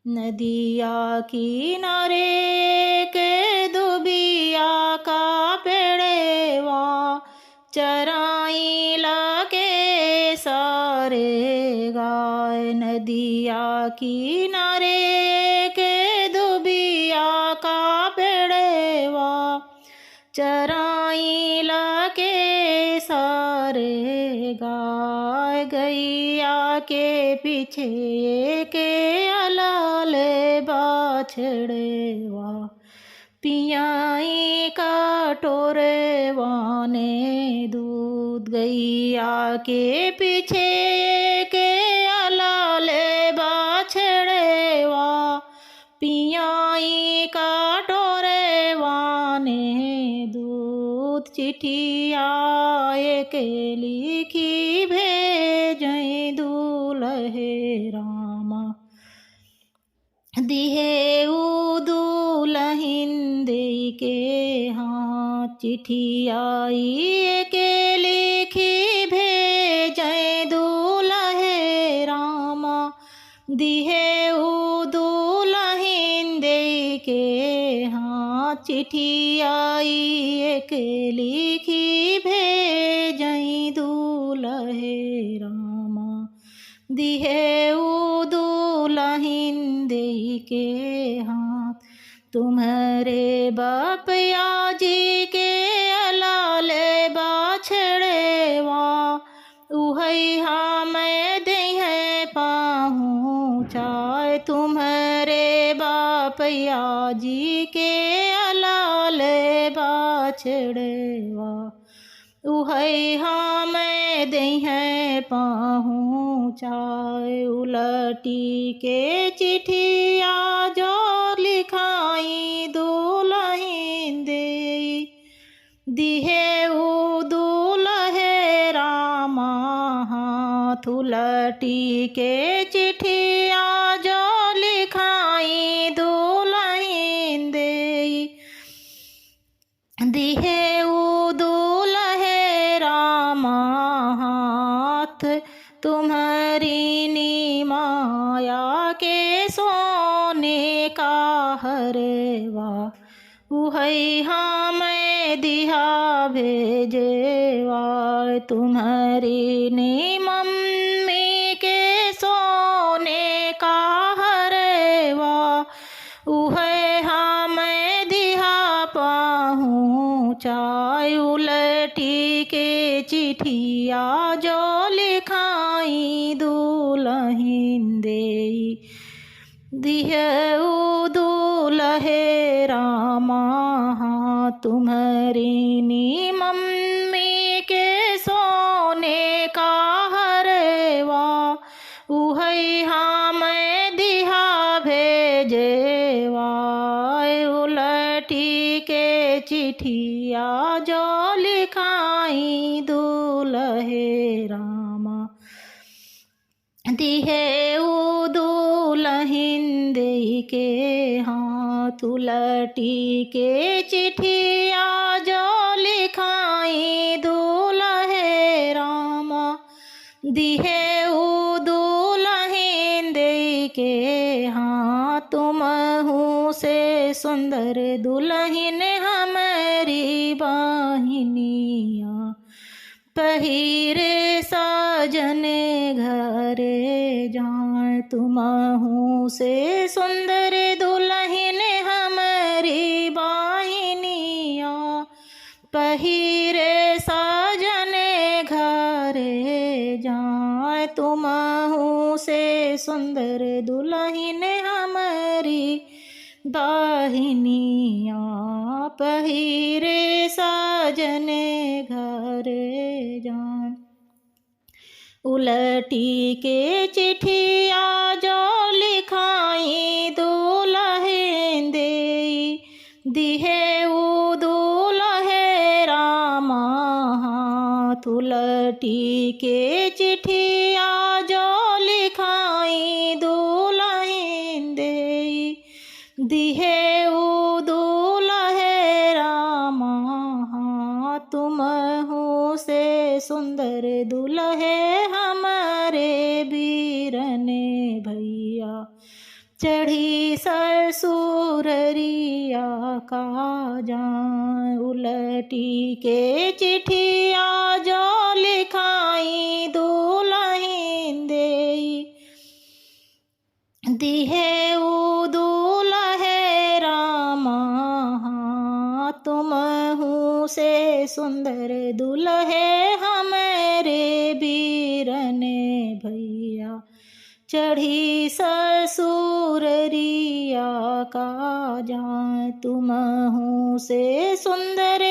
नदिया किनारे के दुबिया का पेड़वा चराई लागे सारे गाय। नदिया किनारे के दुबिया का पेड़वा चराई लागे सारे गाय। गैया के पीछे के अलाले बाछड़ेवा पियाई कटोरे वाने दूध। गैया के पीछे के अलाले बाछड़ेवा पियाई कटोरे वाने दूध। चिट्ठिया के लिखी भेजई दूल्हे रामा दिहे दुल्हन दे के हाथ। चिट्ठिया के लिखी भेजई दूल्हे रामा दिहे दुल्हन दे के हाथ। चिट्ठिया के लिखी भेजई दूल्हे रामा दिहे दुल्हन दे के हाथ। तुम्हारे बापया जी के अलाले बाछड़ेवा उहई हमें दे पहुँचाए। तुम्हारे बापया जी के अलाले बाछड़ेवा उहई हमें दे पहुँचाए। उलटी के चिट्ठिया जो लिखाई दुल्हन दे दिहे दूल्हे रामा हाथ। उलटी के चिट्ठिया जो लिखाई दुल्हन दे दिहे दूल्हे रामा हाथ। तुम्हारी निमाया के सोने का हरवा उहई हमें दिहा भेजेवा। तुम्हारी नी मम्मी के सोने का हरवा उहे हमें दिहा पहुँचाए। उलटी के चिट्ठिया जो लिखाई दुल्हन दे दिहे दूल्हे रामा हाथ। तुम्हारी नी मम्मी के सोने का हरवा उहई हमें दिहा भेजेवा। उलटी के चिट्ठिया जो लिखाई दुल्हे रामा दिहे दुल्हन दे के हाथ। उलटी के चिट्ठिया जो लिखाई दुल्हे रामा दिहे दुल्हन दे के हाथ। तुमहू से सुंदर दुल्हन हमारी बहिनिया पहिरे साजन घरे जाए। तुमहू से सुंदर दुल्हन हमारी बहिनिया पहिरे साजन घरे जाए। तुमहू से सुंदर दुल्हन हमारी बहिनिया पहिरे साजन घरे जाए। उलटी के चिट्ठिया जो लिखाई दुल्हन दे दिहे दूल्हे रामा हाथ। उलटी के चिट्ठिया जो लिखाई दुल्हन दे दिहे दूल्हे रामा हाथ। तुमहू से सुंदर दुल्हे हमारे बीरने भैया चढ़ी ससुररिया का जान, उलटी के चिट्ठिया जो लिखाई दुल्हन देई, दिहे उ दुल्हे रामा तुमहु से सुंदर दुल्हे हमारे बीरने भैया, चढ़ी ससुररिया का जान तुमहु से सुंदर